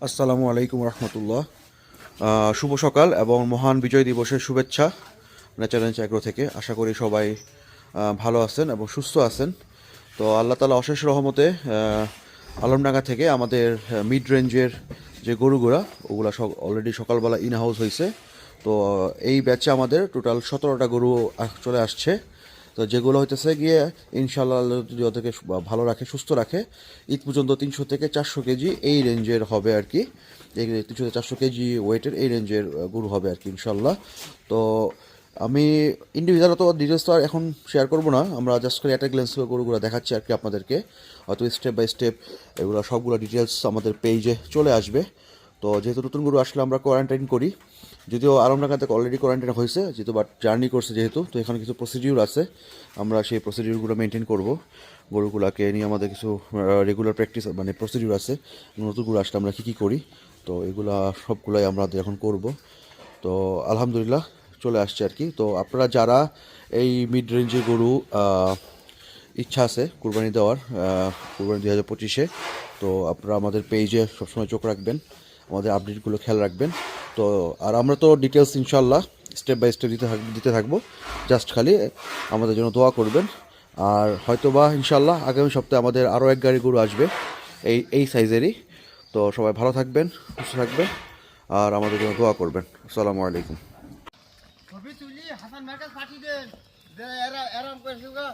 আসসালামু আলাইকুম রহমতুল্লাহ। শুভ সকাল এবং মহান বিজয় দিবসের শুভেচ্ছা ন্যাচারেন্স অ্যাগ্রো থেকে। আশা করি সবাই ভালো আছেন এবং সুস্থ আছেন। তো আল্লাহ তালা অশেষ রহমতে আলমডাঙ্গা থেকে আমাদের মিড রেঞ্জের যে গরুগুলা ওগুলা সব অলরেডি সকালবেলা ইন হাউস হয়েছে। তো এই ব্যাচে আমাদের টোটাল 17টা গরু চলে আসছে। তো যেগুলো হইতেছে গিয়ে ইনশাল্লাহ আল্লাহ যদি ওদেরকে ভালো রাখে সুস্থ রাখে ঈদ পর্যন্ত 300 থেকে 400 কেজি এই রেঞ্জের হবে আর কি। এই 300 থেকে 400 কেজি ওয়েটের এই রেঞ্জের গরু হবে আর কি ইনশাল্লাহ। তো আমি ইন্ডিভিজুয়াল তো ডিটেলস তো আর এখন শেয়ার করবো না, আমরা জাস্ট করে একটা গ্লেন্স গরুগুলো দেখাচ্ছি আর কি আপনাদেরকে। হয়তো স্টেপ বাই স্টেপ এগুলো সবগুলো ডিটেলস আমাদের পেজে চলে আসবে। তো যেহেতু নতুন গরু আসলে আমরা কোয়ারেন্টাইন করি, যদিও আলমডাঙ্গা থেকে অলরেডি কোয়ারেন্টাইন হয়েছে যেহেতু, বাট জার্নি করছে যেহেতু, তো এখানে কিছু প্রসিডিউর আছে, আমরা সেই প্রসিডিউরগুলো মেনটেন করব। গরুগুলোকে নিয়ে আমাদের কিছু রেগুলার প্র্যাকটিস মানে প্রসিডিউর আছে, নতুন গরু আসলে আমরা কী করি, তো এগুলা সবগুলাই আমরা এখন করব। তো আলহামদুলিল্লাহ চলে আসছে আর কি। তো আপনারা যারা এই মিড রেঞ্জের গরু ইচ্ছা আছে কুরবানি দেওয়ার, কুরবানি 2025-এ, তো আপনারা আমাদের পেজে সবসময় চোখ রাখবেন, আমাদের আপডেটগুলো খেয়াল রাখবেন। তো আর আমরা তো ডিটেলস ইনশাল্লাহ স্টেপ বাই স্টেপ দিতে থাকবো, জাস্ট খালি আমাদের জন্য দোয়া করবেন। আর হয়তো বা ইনশাল্লাহ আগামী সপ্তাহে আমাদের আরও এক গাড়ি গরু আসবে এই সাইজেরই। তো সবাই ভালো থাকবেন, সুস্থ থাকবেন, আর আমাদের জন্য দোয়া করবেন। আসসালামু আলাইকুম। ছবি তুলি হাসান মার্কাজ পাঠিয়ে দেন যে এরা এরম করেছিল গা।